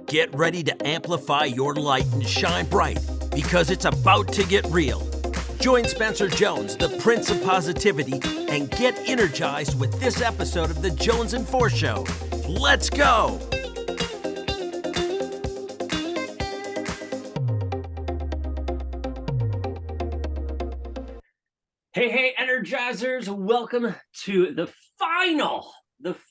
Get ready to amplify your light and shine bright because it's about to get real. Join Spencer Jones, the Prince of Positivity, and get energized with this episode of the Jonesin For Show. Let's go! Hey, Energizers! Welcome to the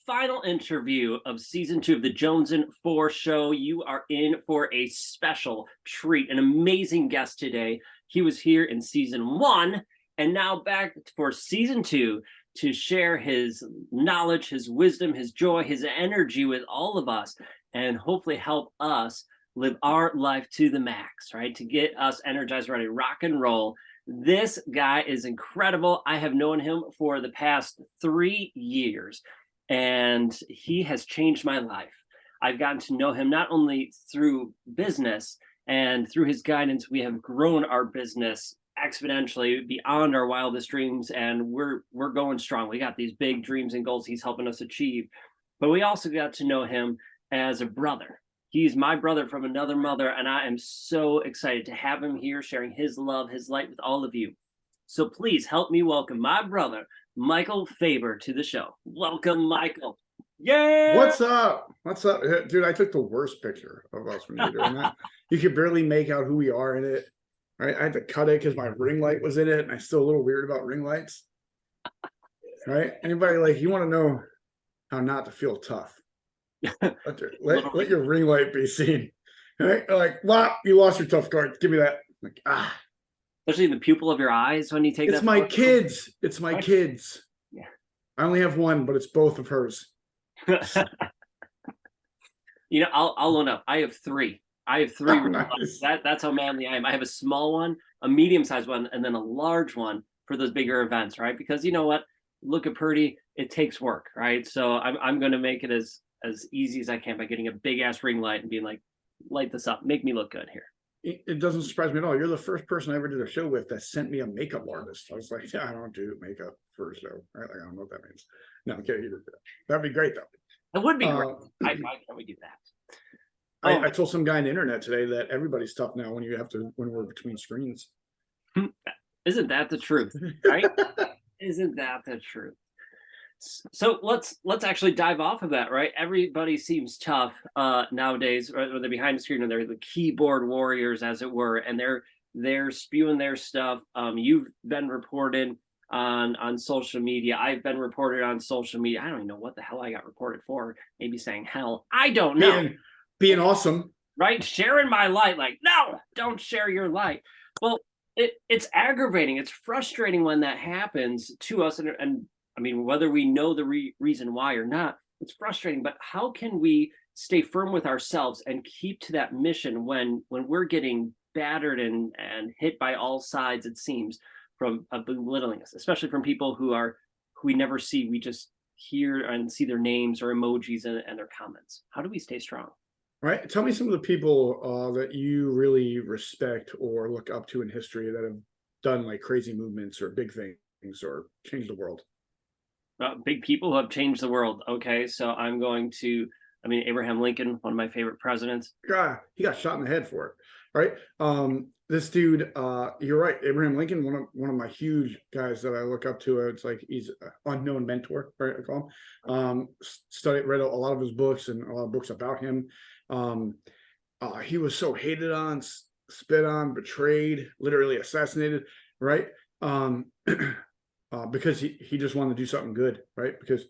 final interview of season 2 of the Jonesin For Show. You are in for a special treat, an amazing guest today. He was here in season 1 and now back for season 2 to share his knowledge, his wisdom, his joy, his energy with all of us, and hopefully help us live our life to the max, right? To get us energized, ready, rock and roll. This guy is incredible. I have known him for the past 3 years, and he has changed my life. I've gotten to know him not only through business, and through his guidance, we have grown our business exponentially beyond our wildest dreams, and we're going strong. We got these big dreams and goals he's helping us achieve. But we also got to know him as a brother. He's my brother from another mother, and I am so excited to have him here sharing his love, his light with all of you. So please help me welcome my brother, Michael Fabber, to the show. Welcome, Michael. Yeah! What's up? What's up? Dude, I took the worst picture of us when you were doing that. You could barely make out who we are in it. Right? I had to cut it because my ring light was in it, and I'm still a little weird about ring lights. Right? Anybody you want to know how not to feel tough? Let your ring light be seen. Right? Like, wow, you lost your tough card. Give me that. Like, Especially the pupil of your eyes when you take that. It's my kids. It's my kids. Yeah. I only have one, but it's both of hers. You know, I'll own up. I have 3. Oh, nice. That's how manly I am. I have a small one, a medium-sized one, and then a large one for those bigger events, right? Because you know what? Look at Purdy, it takes work, right? So I'm going to make it as easy as I can by getting a big-ass ring light and being like, light this up, make me look good here. It doesn't surprise me at all. You're the first person I ever did a show with that sent me a makeup artist. I was like, yeah, I don't do makeup for a show. Right? Like, I don't know what that means. No, I'm kidding. That'd be great, though. That would be great. Why can't we do that? I told some guy on the internet today that everybody's tough now when we're between screens. Isn't that the truth, right? Isn't that the truth? So let's actually dive off of that, right? Everybody seems tough nowadays, or they're behind the screen and they're the keyboard warriors, as it were, and they're spewing their stuff. You've been reported on social media. I've been reported on social media. I don't even know what the hell I got reported for. Maybe saying hell. I don't know. Being awesome. Right? Sharing my light. Like, no, don't share your light. Well, it's aggravating. It's frustrating when that happens to us. And I mean, whether we know the reason why or not, it's frustrating. But how can we stay firm with ourselves and keep to that mission when we're getting battered and hit by all sides, it seems, from belittling us, especially from people who we never see. We just hear and see their names or emojis and their comments. How do we stay strong? Right. Tell me some of the people that you really respect or look up to in history that have done like crazy movements or big things or changed the world. Big people who have changed the world. Okay, so I'm going to, Abraham Lincoln, one of my favorite presidents. God, he got shot in the head for it, right? This dude, you're right. Abraham Lincoln, one of my huge guys that I look up to. It's like he's an unknown mentor, right? I call him. Read a lot of his books and a lot of books about him. He was so hated on, spit on, betrayed, literally assassinated, right? Because he just wanted to do something good, right? Because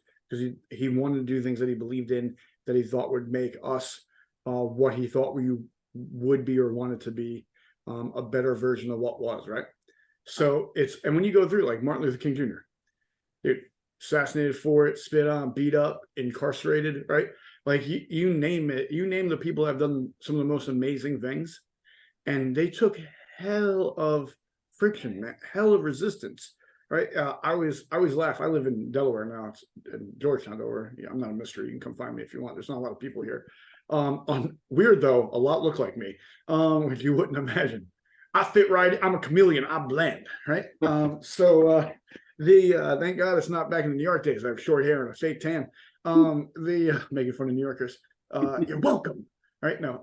he wanted to do things that he believed in, that he thought would make us what he thought we would be or wanted to be, a better version of what was, right? So and when you go through like Martin Luther King Jr., dude, assassinated for it, spit on, beat up, incarcerated, right? Like you name it, you name the people that have done some of the most amazing things, and they took hell of friction, man, hell of resistance, right? I always laugh. I live in Delaware now. It's in Georgetown, Delaware. Yeah, I'm not a mystery. You can come find me if you want. There's not a lot of people here. Weird though, a lot look like me. If you wouldn't imagine. I fit right. I'm a chameleon. I blend, right? Thank God it's not back in the New York days. I have short hair and a fake tan. Making fun of New Yorkers. You're welcome. right? No,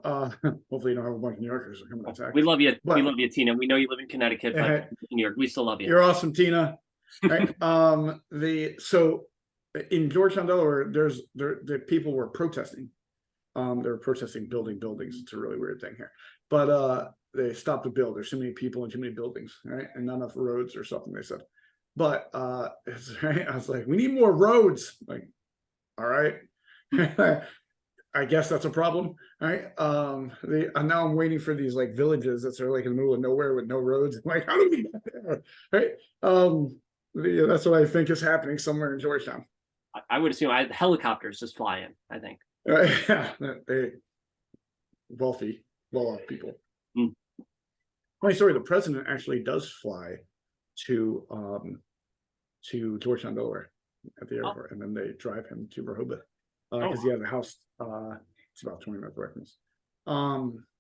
hopefully you don't have a bunch of New Yorkers that come and attack. We love you. But We love you, Tina. We know you live in Connecticut, but in New York, we still love you. You're awesome, Tina. Right? So in Georgetown, Delaware, the people were protesting. They were protesting building buildings. It's a really weird thing here, but they stopped the build. There's too many people and too many buildings, right? And not enough roads or something. They said, but right? I was like, we need more roads. Like, all right. I guess that's a problem, right? Now I'm waiting for these like villages that are like in the middle of nowhere with no roads. I'm like, how do we get there, right? That's what I think is happening somewhere in Georgetown. I would assume helicopters just fly in. I think. Yeah, they wealthy, well-off people. Funny story: the president actually does fly to Georgetown, Delaware, at the airport, and then they drive him to Rehoboth because he has a house. It's about 20 minutes away from us.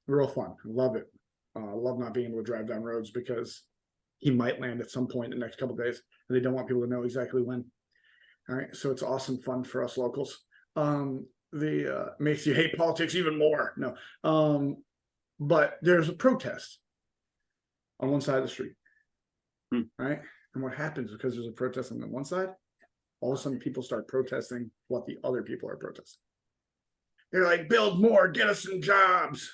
Real fun. Love it. Love not being able to drive down roads because he might land at some point in the next couple of days, and they don't want people to know exactly when. All right, so it's awesome fun for us locals. Makes you hate politics even more. No, but there's a protest on one side of the street, right? And what happens because there's a protest on the one side, all of a sudden people start protesting what the other people are protesting. They're like, build more, get us some jobs,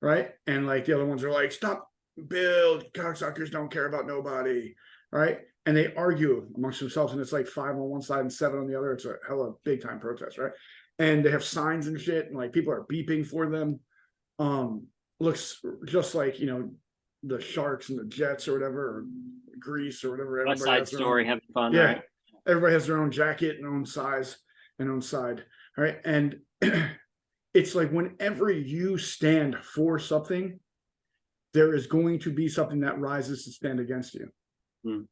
right? And like the other ones are like, stop, build, cocksuckers don't care about nobody, right? And they argue amongst themselves, and it's like 5 on one side and 7 on the other. It's a hella big time protest, right? And they have signs and shit, and like people are beeping for them. Looks just like, the Sharks and the Jets or whatever, or Greece or whatever. West Side Story, having fun, yeah, right? Everybody has their own jacket and own size and own side, right? And it's like whenever you stand for something, there is going to be something that rises to stand against you. No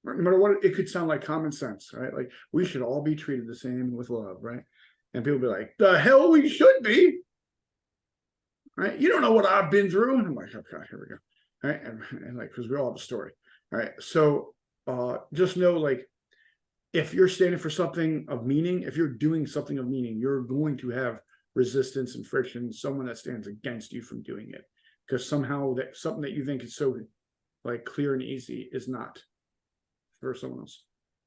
matter what, it could sound like common sense, right? Like we should all be treated the same with love, right? And people be like, the hell we should be, right? You don't know what I've been through. And I'm like, okay, here we go. All right. And like, because we all have a story. All right. So just know, like, if you're standing for something of meaning, if you're doing something of meaning, you're going to have resistance and friction, someone that stands against you from doing it. Because somehow that something that you think is so like clear and easy is not for someone else.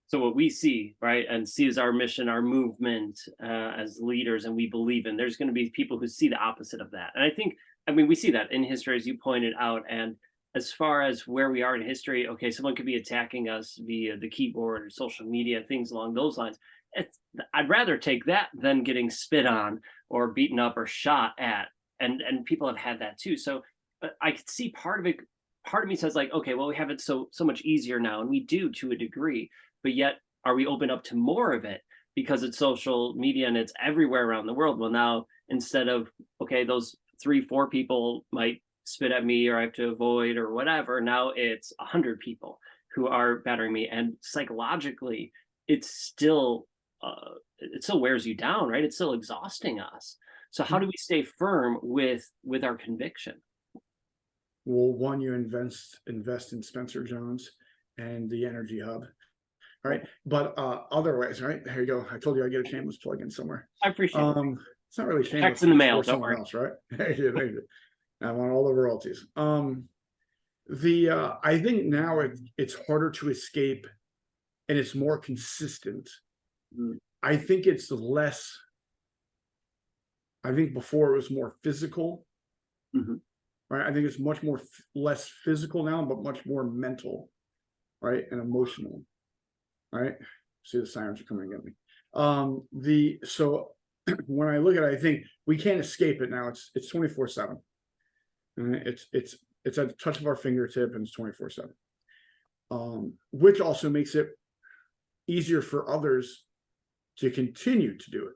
So what we see, right, and see as our mission, our movement as leaders, and we believe in, there's going to be people who see the opposite of that. And I mean, we see that in history, as you pointed out. And as far as where we are in history, okay, someone could be attacking us via the keyboard or social media, things along those lines. I'd rather take that than getting spit on or beaten up or shot at. And people have had that too. So I could see part of it. Part of me says like, okay, well, we have it so much easier now, and we do to a degree. But yet, are we open up to more of it because it's social media and it's everywhere around the world? Well, now instead of, okay, those 3-4 people might spit at me or I have to avoid or whatever, now it's 100 people who are battering me. And psychologically, it still wears you down, right? It's still exhausting us. So how do we stay firm with our conviction? Well, one, you invest in Spencer Jones and the Energy Hub. All right, but other ways, right? There you go. I told you I get a shameless plug in somewhere. I appreciate it. It's not really shameless. Checks in the mail, don't worry. Else, right? Thank you. I want all the royalties. I think now it's harder to escape, and it's more consistent. I think it's less. I think before it was more physical. Right. I think it's much more less physical now, but much more mental, right, and emotional. Right. See, the sirens are coming at me. So when I look at it, I think we can't escape it now. It's 24/7. It's at the touch of our fingertip, and it's 24/7. Which also makes it easier for others to continue to do it.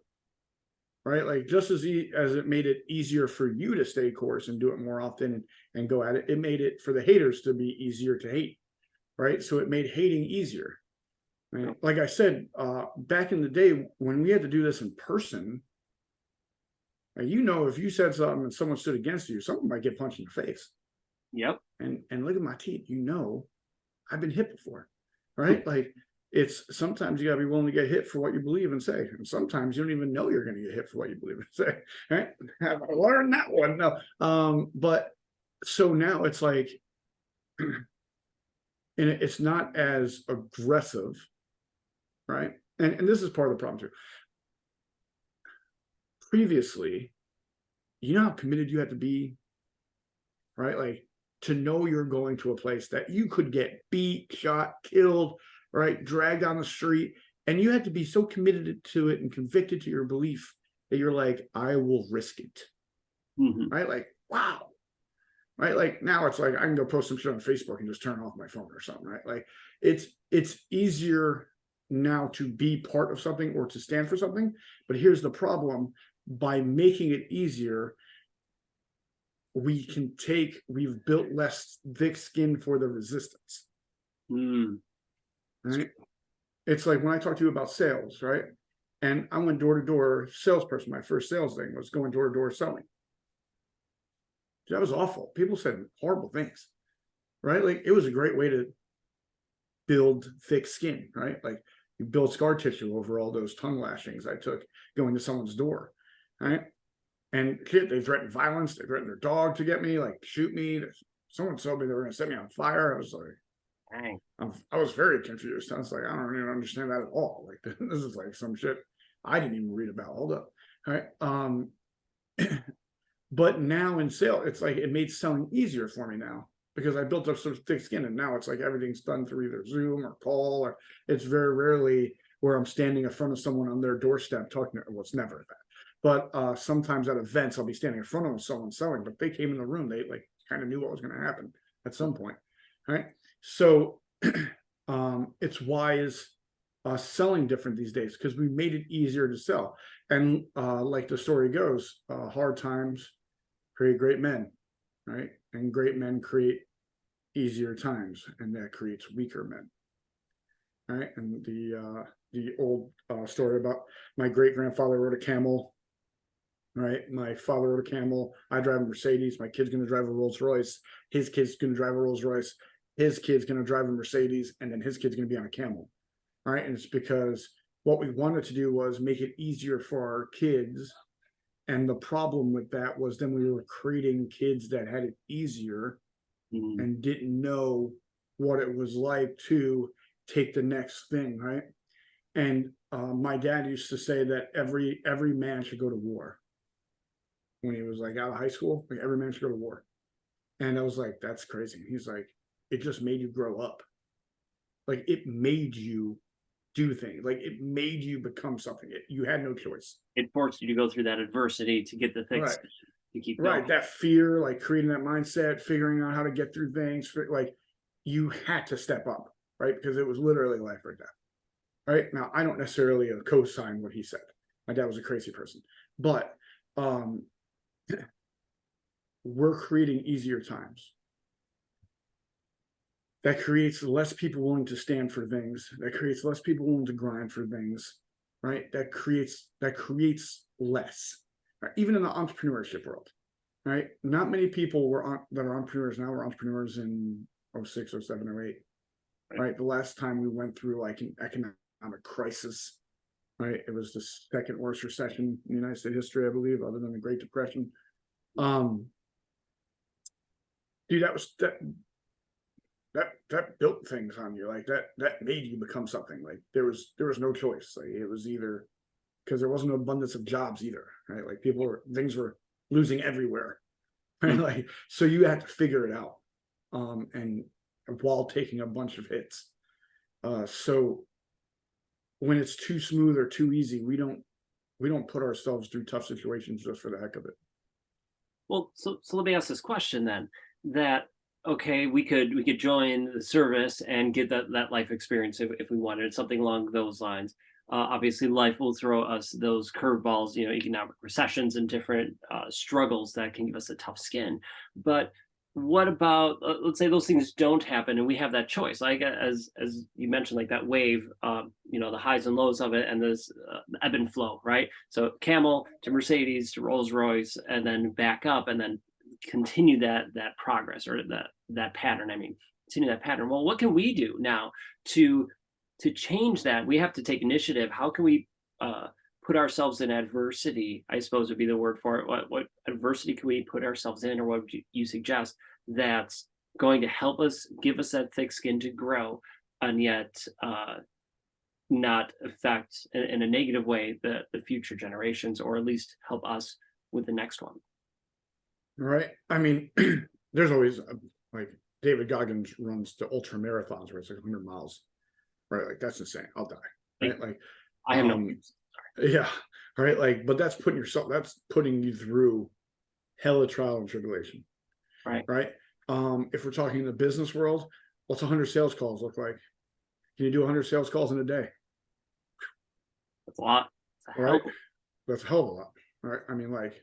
Right. Like just as it made it easier for you to stay course and do it more often and go at it, it made it for the haters to be easier to hate. Right. So it made hating easier. Right? Like I said, back in the day when we had to do this in person, if you said something and someone stood against you, someone might get punched in the face. Yep. And look at my teeth. I've been hit before, right? Like it's sometimes you gotta be willing to get hit for what you believe and say. And sometimes you don't even know you're gonna get hit for what you believe and say. Right? Have I learned that one? No. But so now it's like, and it's not as aggressive, right? And this is part of the problem too. Previously, you know how committed you had to be, right? Like, to know you're going to a place that you could get beat, shot, killed, right? Dragged on the street. And you had to be so committed to it and convicted to your belief that you're like, I will risk it. Mhm. Right? Like, wow. Right? Like now it's like I can go post some shit on Facebook and just turn off my phone or something, right? Like it's easier now to be part of something or to stand for something. But here's the problem: by making it easier, we've built less thick skin for the resistance. Mm. Right? It's like when I talk to you about sales, right? And I went door to door salesperson. My first sales thing was going door to door selling. That was awful. People said horrible things, right? Like it was a great way to build thick skin, right? Like you build scar tissue over all those tongue lashings I took going to someone's door, right? And shit, they threatened violence. They threatened their dog to get me, like shoot me. Someone told me they were going to set me on fire. I was like, Dang. I was very confused. I was like, I don't even understand that at all. Like this is like some shit I didn't even read about. Hold up, all right? But now in sale, it's like it made selling easier for me now because I built up sort of thick skin, and now it's like everything's done through either Zoom or call, or it's very rarely where I'm standing in front of someone on their doorstep talking. Well, it's never that. But sometimes at events, I'll be standing in front of someone selling, but they came in the room, they like kind of knew what was going to happen at some point, right? So it's wise selling different these days because we made it easier to sell. And like the story goes, hard times create great men, right? And great men create easier times, and that creates weaker men, right? And the old story about my great grandfather rode a camel, right? My father rode a camel. I drive a Mercedes. My kid's going to drive a Rolls Royce. His kid's going to drive a Rolls Royce. His kid's going to drive a Mercedes, and then his kid's going to be on a camel, right? And it's because what we wanted to do was make it easier for our kids. And the problem with that was then we were creating kids that had it easier and didn't know what it was like to take the next thing, right? And my dad used to say that every man should go to war when he was like out of high school. Like every man should go to war. And I was like, that's crazy. He's like, it just made you grow up. Like it made you do things. Like it made you become something. You had no choice. It forced you to go through that adversity to get the things Right. to keep Right. going. That fear, like creating that mindset, figuring out how to get through things, like you had to step up, right? Because it was literally life or death. Right. Now, I don't necessarily co-sign what he said. My dad was a crazy person, but we're creating easier times. That creates less people willing to stand for things. That creates less people willing to grind for things, right? That creates less, right? Even in the entrepreneurship world, right? Not many people that are entrepreneurs now were entrepreneurs in 06, 07, 08, right? The last time we went through like an economic crisis, right? It was the second worst recession in United States history, I believe, other than the Great Depression. Dude, that built things on you, like that made you become something. Like there was no choice. Like it was either, because there wasn't an abundance of jobs either, right? Like things were losing everywhere, right? Like so you had to figure it out, and while taking a bunch of hits. So when it's too smooth or too easy, we don't put ourselves through tough situations just for the heck of it. Well, so let me ask this question then. That okay, we could join the service and get that life experience if we wanted something along those lines. Obviously, life will throw us those curveballs, economic recessions and different struggles that can give us a tough skin. But what about let's say those things don't happen and we have that choice, like as you mentioned, like that wave, the highs and lows of it, and this ebb and flow, right? So camel to Mercedes to Rolls Royce, and then back up, and then continue that progress, or that pattern. I mean, continue that pattern. Well, what can we do now to to change that, we have to take initiative. How can we put ourselves in adversity, I suppose would be the word for it. What adversity can we put ourselves in, or what would you suggest that's going to help us, give us that thick skin to grow, and yet not affect in a negative way the future generations, or at least help us with the next one? Right. I mean, there's always like David Goggins runs the ultra marathons where it's like 100 miles. Right. Like that's insane. I'll die. Right. Like, I have no. yeah. Right. Like, but that's putting you through hell of trial and tribulation. Right. Right. If we're talking in the business world, what's 100 sales calls look like? Can you do 100 sales calls in a day? That's a lot. Right. That's a hell of a lot. Right. I mean, like,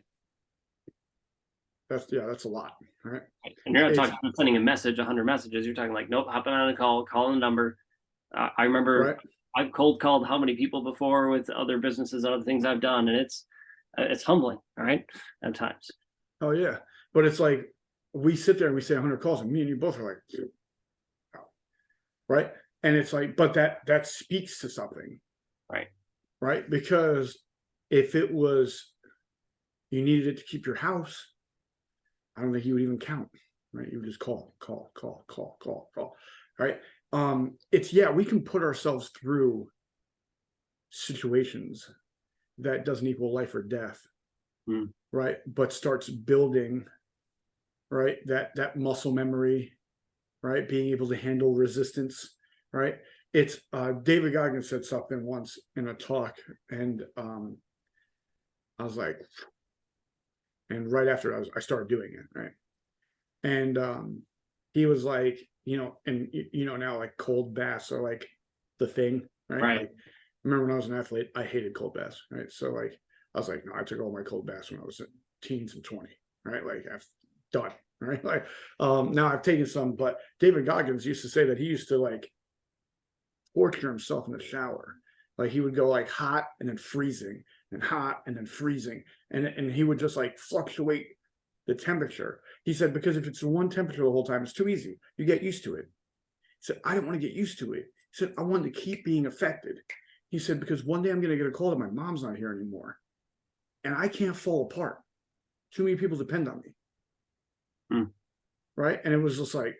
that's a lot. Right. And you're not talking about sending a message, 100 messages. You're talking like, nope, hopping on a call, calling a number. I remember right. I've cold called how many people before with other businesses, other things I've done, and it's humbling, all right, at times. Oh yeah, but it's like we sit there and we say 100 calls, and me and you both are like, oh. Right, and it's like, but that speaks to something, right, because if it was you needed it to keep your house, I don't think you would even count, right? You would just call, right? It's we can put ourselves through situations that doesn't equal life or death, right? But starts building, right? That muscle memory, right? Being able to handle resistance, right? It's David Goggins said something once in a talk, and I was like, and right after I started doing it, right? And he was like, and now like cold baths are like the thing, right? Like, remember when I was an athlete, I hated cold baths, right? So like, I was like, no, I took all my cold baths when I was in teens and 20, right? Like I've done, right? Like, now I've taken some, but David Goggins used to say that he used to like torture himself in the shower. Like he would go like hot and then freezing and hot and then freezing. And he would just like fluctuate the temperature. He said, because if it's one temperature the whole time, it's too easy. You get used to it. He said, I didn't want to get used to it. He said, I wanted to keep being affected. He said, because one day I'm going to get a call that my mom's not here anymore. And I can't fall apart. Too many people depend on me. Right. And it was just like,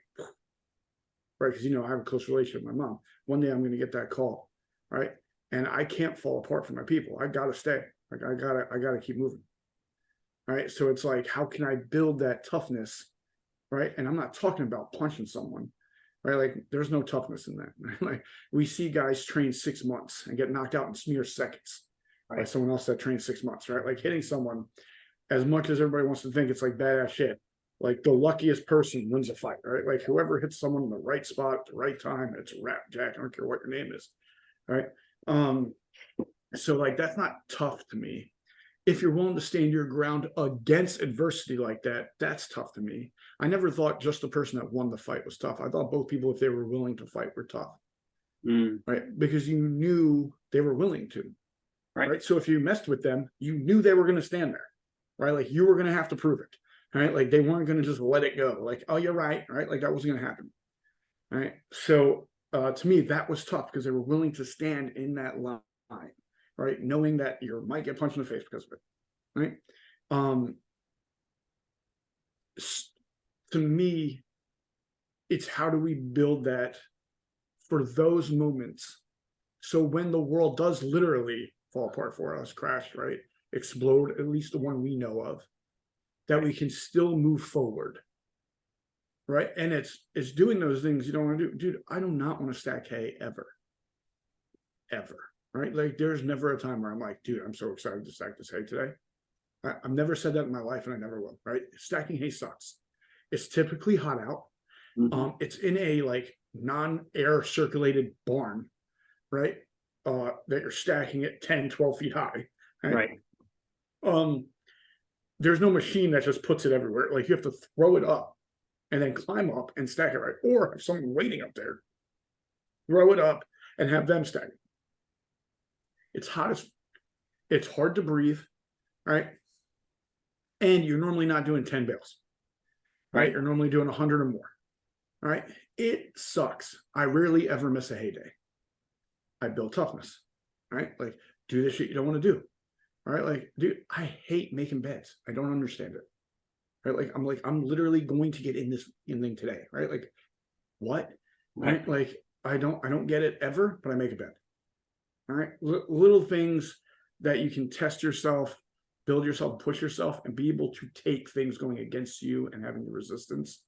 right. Because, I have a close relationship with my mom. One day I'm going to get that call. Right. And I can't fall apart from my people. I got to stay. Like I gotta keep moving. Right. So it's like, how can I build that toughness? Right. And I'm not talking about punching someone. Right. Like there's no toughness in that. Like we see guys train 6 months and get knocked out in mere seconds by someone else that trained 6 months. Right. Like hitting someone, as much as everybody wants to think it's like badass shit, like the luckiest person wins a fight. Right. Like whoever hits someone in the right spot at the right time, it's a rap, Jack. I don't care what your name is. Right. So like that's not tough to me. If you're willing to stand your ground against adversity like that, that's tough to me. I never thought just the person that won the fight was tough. I thought both people, if they were willing to fight, were tough. Right. Because you knew they were willing to. Right. So if you messed with them, you knew they were going to stand there. Right. Like you were going to have to prove it. Right. Like they weren't going to just let it go. Like, oh, you're right. Right. Like that wasn't going to happen. Right. So to me, that was tough because they were willing to stand in that line. Right, knowing that you might get punched in the face because of it, right? To me, it's how do we build that for those moments, so when the world does literally fall apart for us, crash, right, explode, at least the one we know of, that we can still move forward, right? And it's doing those things you don't want to do, dude. I do not want to stack hay ever. Right? Like there's never a time where I'm like, dude, I'm so excited to stack this hay today. I've never said that in my life and I never will, right? Stacking hay sucks. It's typically hot out. It's in a like non-air circulated barn, right? That you're stacking it 10, 12 feet high. Right. There's no machine that just puts it everywhere. Like you have to throw it up and then climb up and stack it right. Or have someone waiting up there, throw it up and have them stack it. It's hot it's hard to breathe, right? And you're normally not doing 10 bales, right? You're normally doing 100 or more, right? It sucks. I rarely ever miss a hay day, I build toughness, right? Like, do the shit you don't want to do, right? Like, dude, I hate making beds. I don't understand it, right? Like, I'm literally going to get in this thing today, right? Like, what? Right? Like, I don't get it ever, but I make a bed. All right, little things that you can test yourself, build yourself, push yourself, and be able to take things going against you and having the resistance.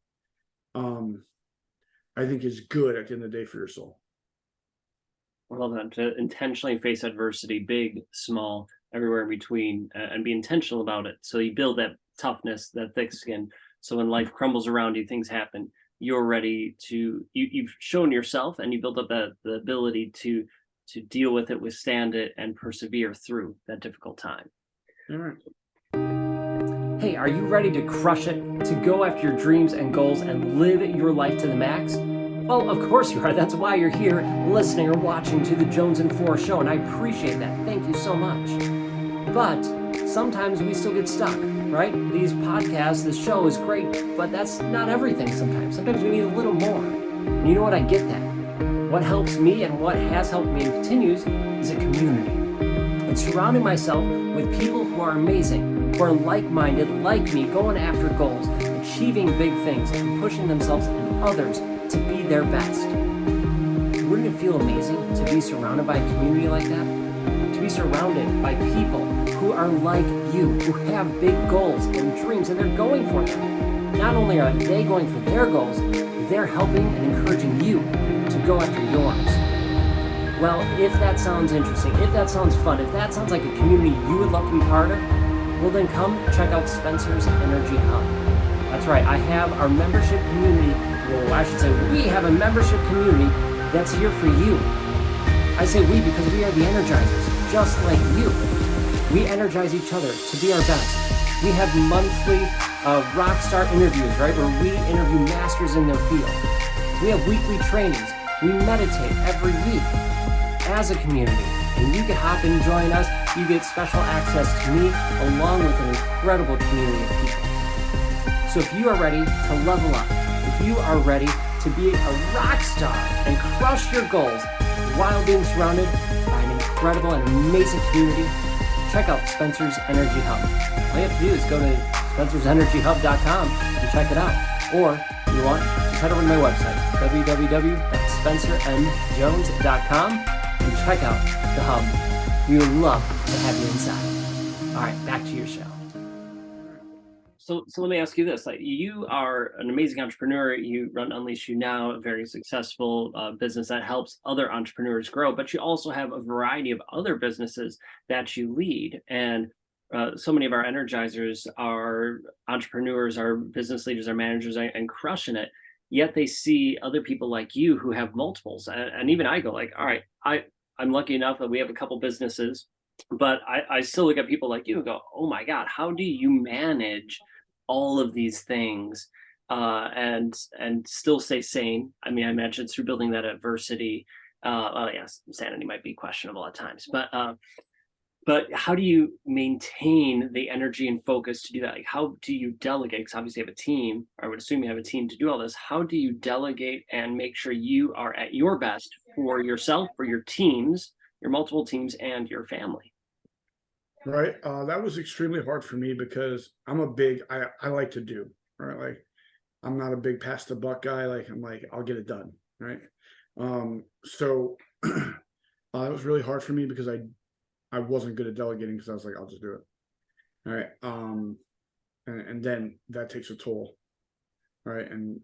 I think is good at the end of the day for your soul. Well done. To intentionally face adversity, big, small, everywhere in between, and be intentional about it. So you build that toughness, that thick skin. So when life crumbles around you, things happen. You're ready to. You've shown yourself, and you built up the ability to deal with it, withstand it, and persevere through that difficult time. All right. Hey, are you ready to crush it, to go after your dreams and goals and live your life to the max? Well, of course you are. That's why you're here listening or watching to the Jonesin For Show, and I appreciate that. Thank you so much. But sometimes we still get stuck, right? These podcasts, this show is great, but that's not everything sometimes. Sometimes we need a little more. And you know what? I get that. What helps me and what has helped me and continues is a community. And surrounding myself with people who are amazing, who are like-minded, like me, going after goals, achieving big things, and pushing themselves and others to be their best. Wouldn't it feel amazing to be surrounded by a community like that? To be surrounded by people who are like you, who have big goals and dreams, and they're going for them. Not only are they going for their goals, they're helping and encouraging you to go after yours. Well, if that sounds interesting, if that sounds fun, if that sounds like a community you would love to be part of, well then come check out Spencer's Energy Hub. That's right, I have our membership community, well I should say we have a membership community that's here for you. I say we because we are the Energizers, just like you. We energize each other to be our best. We have monthly rock star interviews, right, where we interview masters in their field. We have weekly trainings. We meditate every week as a community, and you can hop in and join us. You get special access to me along with an incredible community of people. So if you are ready to level up, if you are ready to be a rock star and crush your goals while being surrounded by an incredible and amazing community, check out Spencer's Energy Hub. All you have to do is go to spencersenergyhub.com and check it out. Or if you want, just head over to my website, www.spencermjones.com, and check out the hub. We would love to have you inside. All right, back to your show. So let me ask you this: like, you are an amazing entrepreneur. You run Unleash You Now, a very successful business that helps other entrepreneurs grow. But you also have a variety of other businesses that you lead. And so many of our energizers are entrepreneurs, are business leaders, are managers, and crushing it. Yet they see other people like you who have multiples. And even I go like, all right, I'm lucky enough that we have a couple businesses, but I still look at people like you and go, oh my God, how do you manage all of these things and still stay sane? I mean, I imagine through building that adversity. Well, yes, sanity might be questionable at times, but how do you maintain the energy and focus to do that? Like, how do you delegate? Because obviously you have a team, or I would assume you have a team to do all this. How do you delegate and make sure you are at your best for yourself, for your teams, your multiple teams, and your family? Right. That was extremely hard for me because I like to do, right? Like, I'm not a big pass the buck guy. Like, I'm like, I'll get it done. Right. So that was really hard for me because I wasn't good at delegating because I was like, I'll just do it. All right. And then that takes a toll. Right. And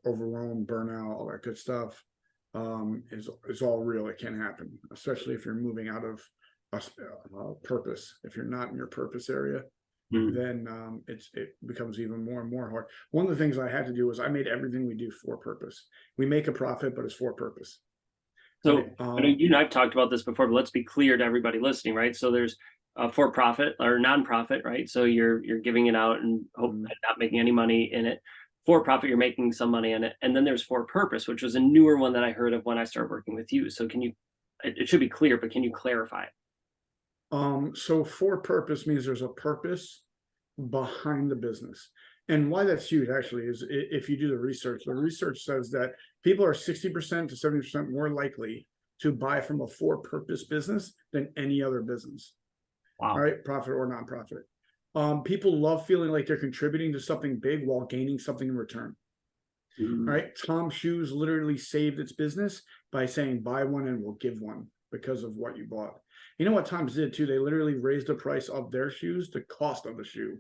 overwhelm, burnout, all that good stuff is all real. It can happen, especially if you're moving out of purpose. If you're not in your purpose area, then it becomes even more and more hard. One of the things I had to do was I made everything we do for purpose. We make a profit, but it's for purpose. So I know you and I've talked about this before, but let's be clear to everybody listening, right? So there's for profit or nonprofit, right? So you're giving it out and not making any money in it. For profit, you're making some money in it, and then there's for purpose, which was a newer one that I heard of when I started working with you. So can you? It should be clear, but can you clarify it? So for purpose means there's a purpose behind the business. And why that's huge actually is if you do the research says that people are 60% to 70% more likely to buy from a for-purpose business than any other business. Wow. All right, profit or nonprofit. People love feeling like they're contributing to something big while gaining something in return. Mm. All right, Tom Shoes literally saved its business by saying buy one and we'll give one because of what you bought. You know what Tom's did too? They literally raised the price of their shoes, the cost of the shoe.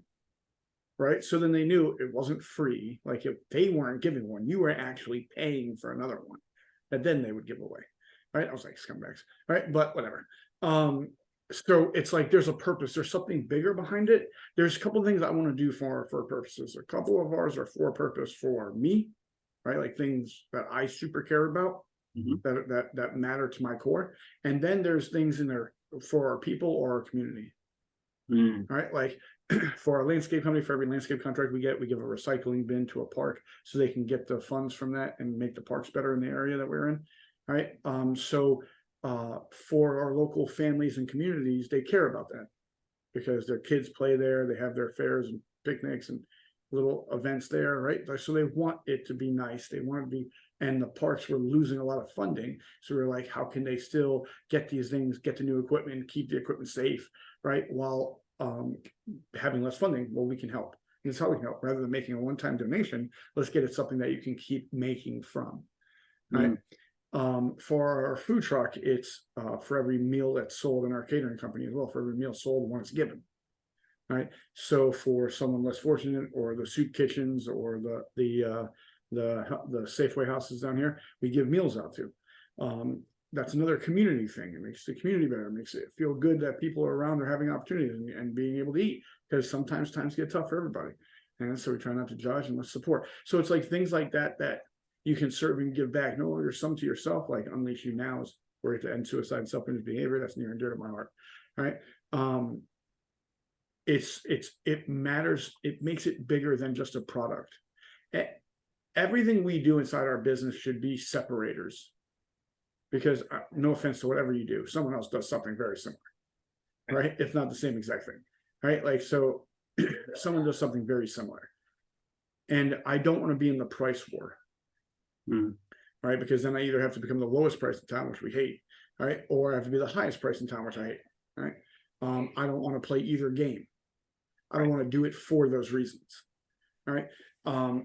Right, so then they knew it wasn't free. Like if they weren't giving one, you were actually paying for another one that then they would give away. Right, I was like scumbags. Right, but whatever. So it's like there's a purpose, there's something bigger behind it. There's a couple of things I want to do for purposes. A couple of ours are for purpose for me, right? Like things that I super care about, that matter to my core. And then there's things in there for our people or our community. Right, like for our landscape company, for every landscape contract we give a recycling bin to a park so they can get the funds from that and make the parks better in the area that we're in. All right, for our local families and communities, they care about that because their kids play there, they have their fairs and picnics and little events there, right? So they want it to be nice, they want it to be, and the parks were losing a lot of funding, so we're like, how can they still get these things, get the new equipment, keep the equipment safe, right, while having less funding? Well, we can help, and it's how we can help. Rather than making a one-time donation, let's get it something that you can keep making from, right? For our food truck, it's for every meal that's sold in our catering company as well. For every meal sold, one is given. Right. So for someone less fortunate, or the soup kitchens, or the Safeway houses down here, we give meals out to. That's another community thing. It makes the community better. It makes it feel good that people are around, they're having opportunities and being able to eat, because sometimes times get tough for everybody. And so we try not to judge and let's support. So it's like things like that you can serve and give back. No longer some to yourself, like Unleash You Now is where to end suicide and self-image behavior. That's near and dear to my heart. Right. It matters. It makes it bigger than just a product. Everything we do inside our business should be separators, because no offense to whatever you do, someone else does something very similar, right? If not the same exact thing, right? Like, so someone does something very similar, and I don't want to be in the price war, right? Because then I either have to become the lowest price in town, which we hate, right? Or I have to be the highest price in town, which I hate, right? I don't want to play either game. I don't want to do it for those reasons. All right.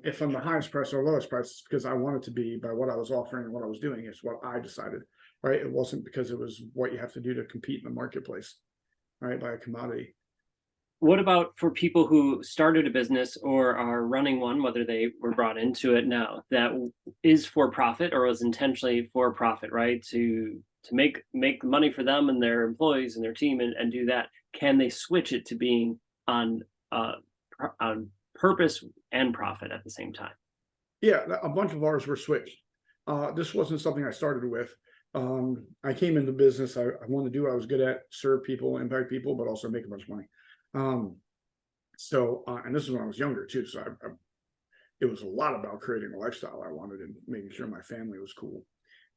If I'm the highest price or lowest price, it's because I wanted to be by what I was offering and what I was doing. It's what I decided, right? It wasn't because it was what you have to do to compete in the marketplace, right? By a commodity. What about for people who started a business or are running one, whether they were brought into it now, that is for profit or was intentionally for profit, right? To make money for them and their employees and their team and do that. Can they switch it to being on purpose and profit at the same time? Yeah, a bunch of ours were switched. This wasn't something I started with. I came into business. I wanted to do what I was good at: serve people, impact people, but also make a bunch of money. And this is when I was younger too. So it was a lot about creating a lifestyle I wanted and making sure my family was cool,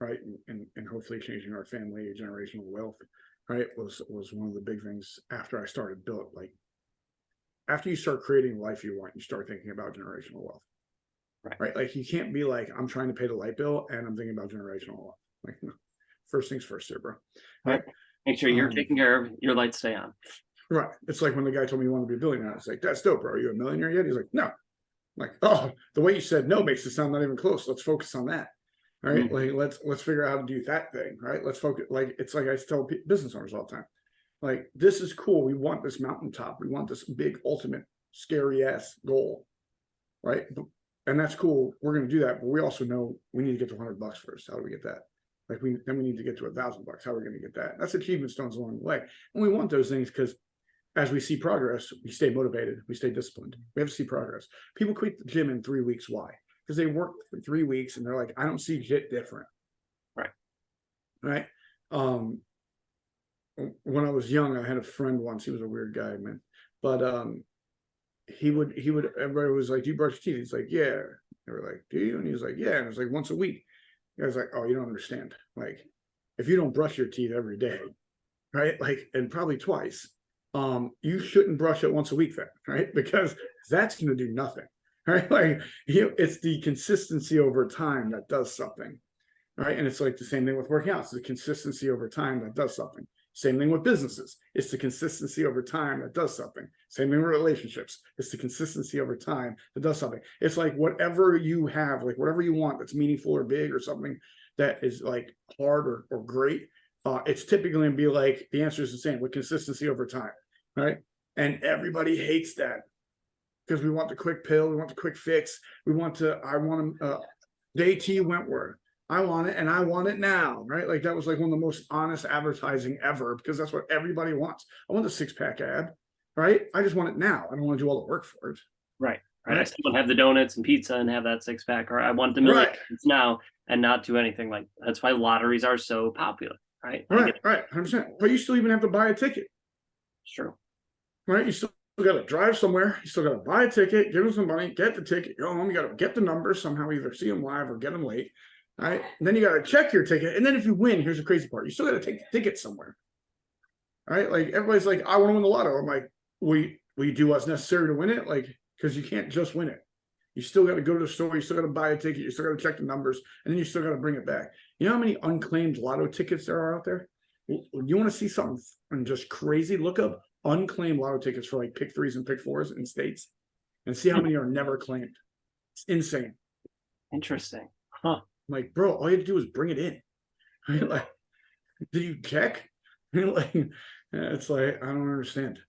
right? And hopefully changing our family generational wealth, right? Was one of the big things after I started Built. Like, after you start creating the life you want, you start thinking about generational wealth, right? Like, you can't be like, I'm trying to pay the light bill and I'm thinking about generational wealth. Like, no. First things first here, bro. Right? Make sure you're taking care of your lights stay on. Right. It's like when the guy told me he wanted to be a billionaire. It's like, that's dope, bro. Are you a millionaire yet? He's like, no. I'm like, oh, the way you said no makes it sound not even close. Let's focus on that. All right. Like, let's figure out how to do that thing. Right. Let's focus. Like, it's like I tell business owners all the time. Like, this is cool. We want this mountaintop. We want this big, ultimate, scary ass goal, right? And that's cool. We're going to do that, but we also know we need to get to $100 first. How do we get that? Like, then we need to get to $1,000. How are we going to get that? That's achievement stones along the way, and we want those things because as we see progress, we stay motivated, we stay disciplined. We have to see progress. People quit the gym in 3 weeks. Why? Because they work for 3 weeks and they're like, I don't see shit different. Right. When I was young, I had a friend once. He was a weird guy, man. But he would. Everybody was like, "Do you brush your teeth?" He's like, "Yeah." They were like, "Do you?" And he was like, "Yeah." And it was like once a week. I was like, "Oh, you don't understand. Like, if you don't brush your teeth every day, right? Like, and probably twice, you shouldn't brush it once a week then, right? Because that's going to do nothing, right? Like, it's the consistency over time that does something." right? And it's like the same thing with working out. It's the consistency over time that does something. Same thing with businesses. It's the consistency over time that does something. Same thing with relationships. It's the consistency over time that does something. It's like whatever you have, like whatever you want that's meaningful or big or something that is like hard or great, it's typically going to be like the answer is the same with consistency over time, right? And everybody hates that because we want the quick pill, we want the quick fix, I want JT Wentworth. I want it and I want it now, right? Like that was like one of the most honest advertising ever because that's what everybody wants. I want the six-pack ab, right? I just want it now. I don't want to do all the work for it. Right. Right. I Right. still want to have the donuts and pizza and have that six pack, or I want the Right. millions now and not do anything. Like that's why lotteries are so popular, right? Right. Right. 100%. But you still even have to buy a ticket, It's true. right? You still got to drive somewhere. You still got to buy a ticket, give them some money, get the ticket, go home. You got to get the numbers somehow, either see them live or get them late. Right. And then you got to check your ticket. And then if you win, here's the crazy part. You still got to take the ticket somewhere. Right. Like everybody's like, I want to win the lotto. I'm like, will you do what's necessary to win it? Like, because you can't just win it. You still got to go to the store. You still got to buy a ticket. You still got to check the numbers. And then you still got to bring it back. You know how many unclaimed lotto tickets there are out there? You want to see something just crazy? Look up unclaimed lotto tickets for like pick threes and pick fours in states and see how many are never claimed. It's insane. Interesting. Huh. Like, bro, all you have to do is bring it in. Right? Like, did you check? Like, it's like, I don't understand.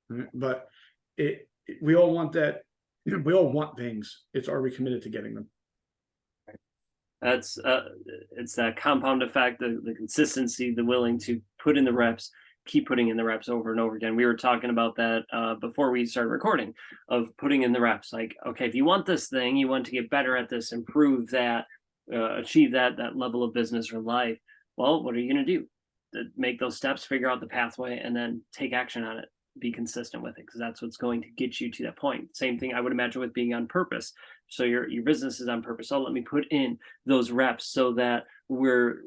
Right? But we all want that. We all want things. It's, are we committed to getting them? That's it's that compound effect, the consistency, the willing to put in the reps, keep putting in the reps over and over again. We were talking about that before we started recording, of putting in the reps. Like, okay, if you want this thing, you want to get better at this, improve that, achieve that level of business or life. Well, what are you going to do? Make those steps, figure out the pathway, and then take action on it. Be consistent with it, because that's what's going to get you to that point. Same thing I would imagine with being on purpose. So your business is on purpose. So let me put in those reps so that we're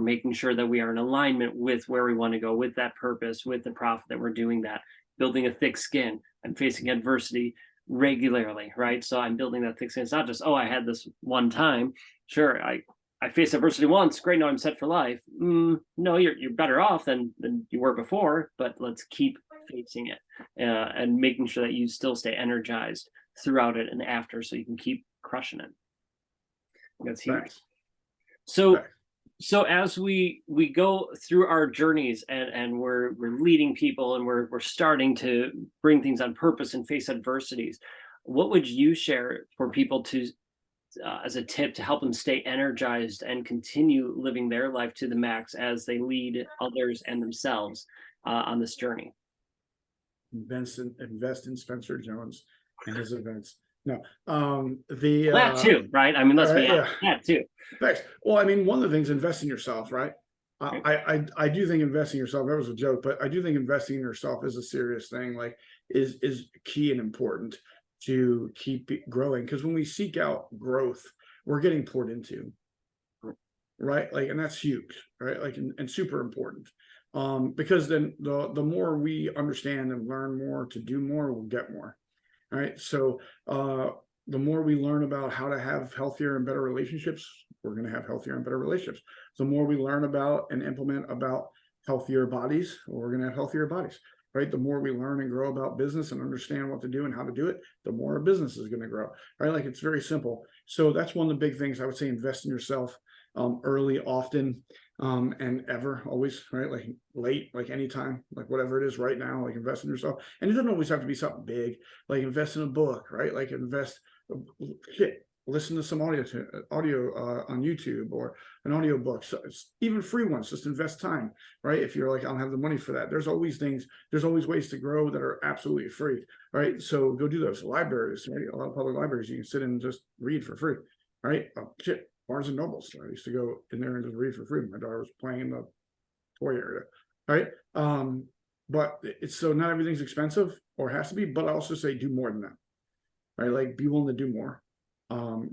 making sure that we are in alignment with where we want to go, with that purpose, with the profit that we're doing that, building a thick skin. I'm facing adversity regularly, right? So I'm building that thick skin. It's not just, oh, I had this one time. Sure, I faced adversity once. Great, now I'm set for life. No, you're better off than you were before. But let's keep facing it and making sure that you still stay energized throughout it and after, so you can keep crushing it. That's huge. Right. So, Right. so as we go through our journeys and we're leading people and we're starting to bring things on purpose and face adversities, what would you share for people to as a tip to help them stay energized and continue living their life to the max as they lead others and themselves on this journey? Invest in Spencer Jones and his events. No, That too, right? I mean, let's be honest, that too. Thanks. Well, I mean, one of the things, invest in yourself, right? I do think investing in yourself, that was a joke, but I do think investing in yourself is a serious thing, like is key and important to keep growing. Because when we seek out growth, we're getting poured into, right? Like, and that's huge, right? Like, and super important. Because then the more we understand and learn more to do more, we'll get more. Right. So the more we learn about how to have healthier and better relationships, we're going to have healthier and better relationships. The more we learn about and implement about healthier bodies, we're going to have healthier bodies. Right. The more we learn and grow about business and understand what to do and how to do it, the more our business is going to grow. Right. Like, it's very simple. So that's one of the big things I would say: invest in yourself early, often, and ever, always, right? Like late, like anytime, like whatever it is right now, like invest in yourself. And it doesn't always have to be something big, like invest in a book, right? Like listen to some audio on YouTube or an audio book. So it's even free ones, just invest time, right? If you're like, I don't have the money for that, there's always ways to grow that are absolutely free, right? So go do those. Libraries, right? A lot of public libraries, you can sit in and just read for free, right? Barnes and Nobles. I used to go in there and just read for free. My daughter was playing in the toy area, right? But it's, so not everything's expensive or has to be, but I also say do more than that, right? Like, be willing to do more.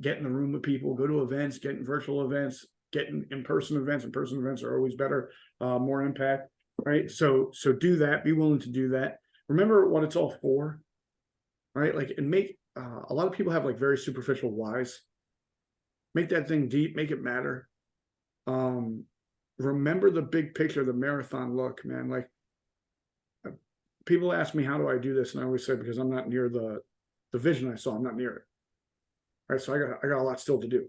Get in the room with people, go to events, get in virtual events, get in in-person events. In-person events are always better, more impact, right? So do that. Be willing to do that. Remember what it's all for, right? Like, and make a lot of people have like very superficial whys. Make that thing deep, make it matter, remember the big picture, the marathon look, man. Like, people ask me, how do I do this? And I always say, because I'm not near the vision I saw, I'm not near it. All right. So I got a lot still to do.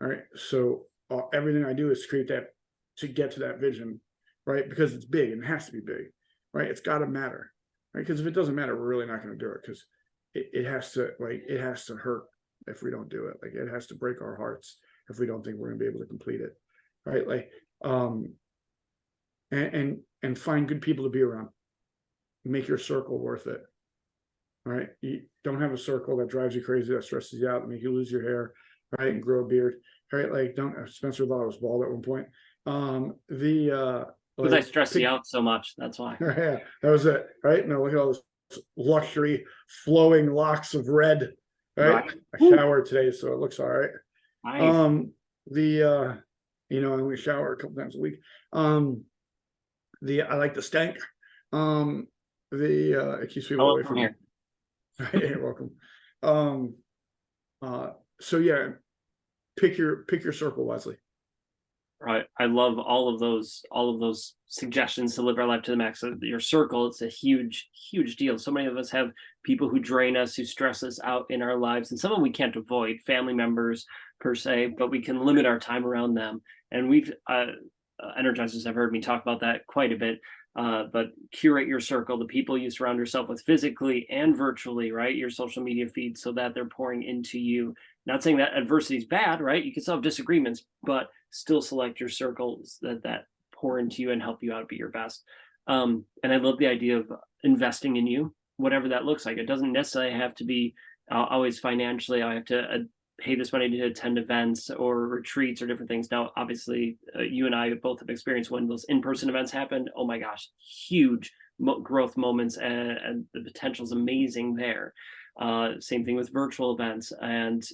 All right. So everything I do is create that to get to that vision, right? Because it's big and it has to be big, right? It's got to matter, right? Because if it doesn't matter, we're really not going to do it, because it has to hurt if we don't do it. Like, it has to break our hearts if we don't think we're going to be able to complete it, right? Like, and find good people to be around. Make your circle worth it. All right. You don't have a circle that drives you crazy, that stresses you out, that make you lose your hair, right, and grow a beard. Right. Like, don't. Spencer thought I was bald at one point. Because I stress you out so much. That's why. Yeah, that was it. Right. Now look at all this luxury flowing locks of red. Right. I showered today, so it looks all right. Nice. I only shower a couple times a week. I like the stank. It keeps people away from me. You're welcome. So yeah, pick your circle wisely. Right. I love all of those suggestions to live our life to the max. So your circle, it's a huge, huge deal. So many of us have people who drain us, who stress us out in our lives, and some of them we can't avoid, family members per se, but we can limit our time around them. And we've energizers have heard me talk about that quite a bit. But curate your circle, the people you surround yourself with physically and virtually, right? Your social media feed, so that they're pouring into you. Not saying that adversity is bad, right? You can still have disagreements, but still select your circles that pour into you and help you out be your best. And I love the idea of investing in you, whatever that looks like. It doesn't necessarily have to be always financially. I have to pay this money to attend events or retreats or different things. Now, obviously, you and I both have experienced when those in-person events happened. Oh my gosh, huge growth moments, and the potential is amazing there. Same thing with virtual events, and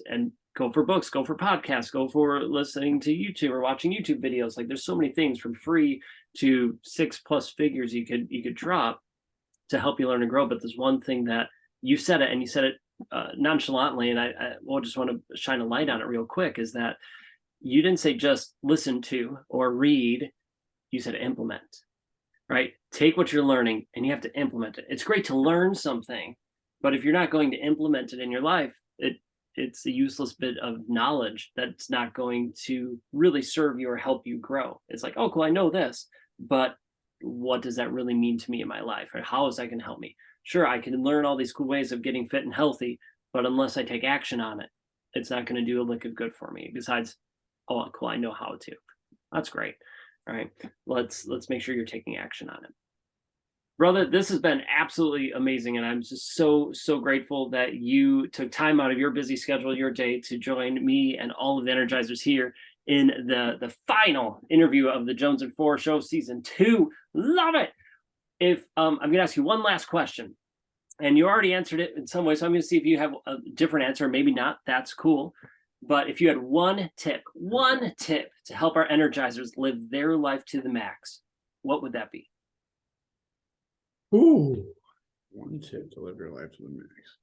go for books, go for podcasts, go for listening to YouTube or watching YouTube videos. Like, there's so many things from free to 6+ figures you could drop to help you learn and grow. But there's one thing that you said it, and you said it nonchalantly, and I just want to shine a light on it real quick, is that you didn't say just listen to or read, you said implement, right? Take what you're learning and you have to implement it. It's great to learn something, but if you're not going to implement it in your life, it's a useless bit of knowledge that's not going to really serve you or help you grow. It's like, oh, cool, I know this, but what does that really mean to me in my life? Or how is that going to help me? Sure, I can learn all these cool ways of getting fit and healthy, but unless I take action on it, it's not going to do a lick of good for me. Besides, oh, cool, I know how to. That's great. All right, let's make sure you're taking action on it. Brother, this has been absolutely amazing, and I'm just so grateful that you took time out of your busy schedule, your day, to join me and all of the Energizers here in the final interview of the Jonesin For Show Season 2. Love it. If I'm going to ask you one last question, and you already answered it in some way, so I'm going to see if you have a different answer, maybe not. That's cool. But if you had one tip to help our Energizers live their life to the max, what would that be? Ooh, one tip to live your life to the max.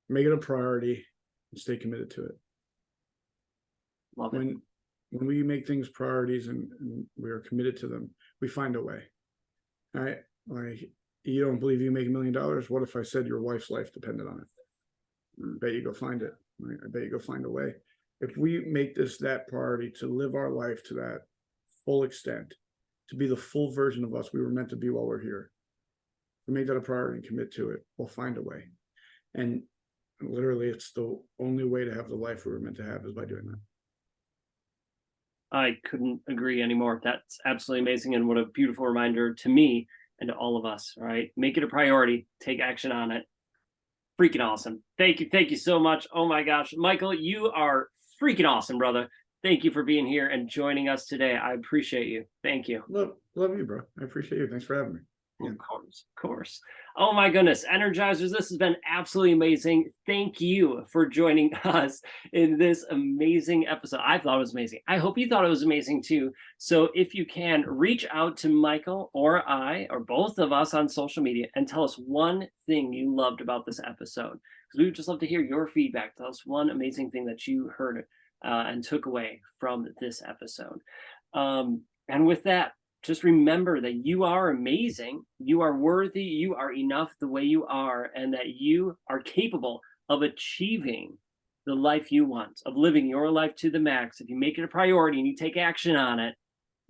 Make it a priority and stay committed to it. Love it. When we make things priorities and we are committed to them, we find a way. All right. Like, you don't believe you make $1 million? What if I said your wife's life depended on it? I bet you go find it. Right? I bet you go find a way. If we make this that priority to live our life to that full extent, to be the full version of us we were meant to be while we're here, we make that a priority and commit to it, we'll find a way. And literally, it's the only way to have the life we were meant to have is by doing that. I couldn't agree anymore. That's absolutely amazing, and what a beautiful reminder to me and to all of us. Right, make it a priority, take action on it. Freaking awesome. Thank you so much. Oh my gosh, Michael, you are freaking awesome, brother. Thank you for being here and joining us today. I appreciate you. Thank you. Love you, bro. I appreciate you. Thanks for having me. Yeah. Of course. Of course. Oh my goodness, Energizers, this has been absolutely amazing. Thank you for joining us in this amazing episode. I thought it was amazing. I hope you thought it was amazing too. So if you can, reach out to Michael or I or both of us on social media and tell us one thing you loved about this episode. Because we would just love to hear your feedback. Tell us one amazing thing that you heard and took away from this episode. And with that, just remember that you are amazing, you are worthy, you are enough the way you are, and that you are capable of achieving the life you want, of living your life to the max. If you make it a priority and you take action on it,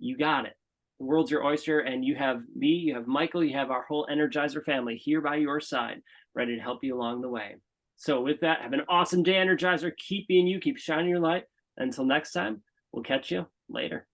you got it. The world's your oyster, and you have me, you have Michael, you have our whole Energizer family here by your side, ready to help you along the way. So with that, have an awesome day, Energizer. Keep being you, keep shining your light. Until next time, we'll catch you later.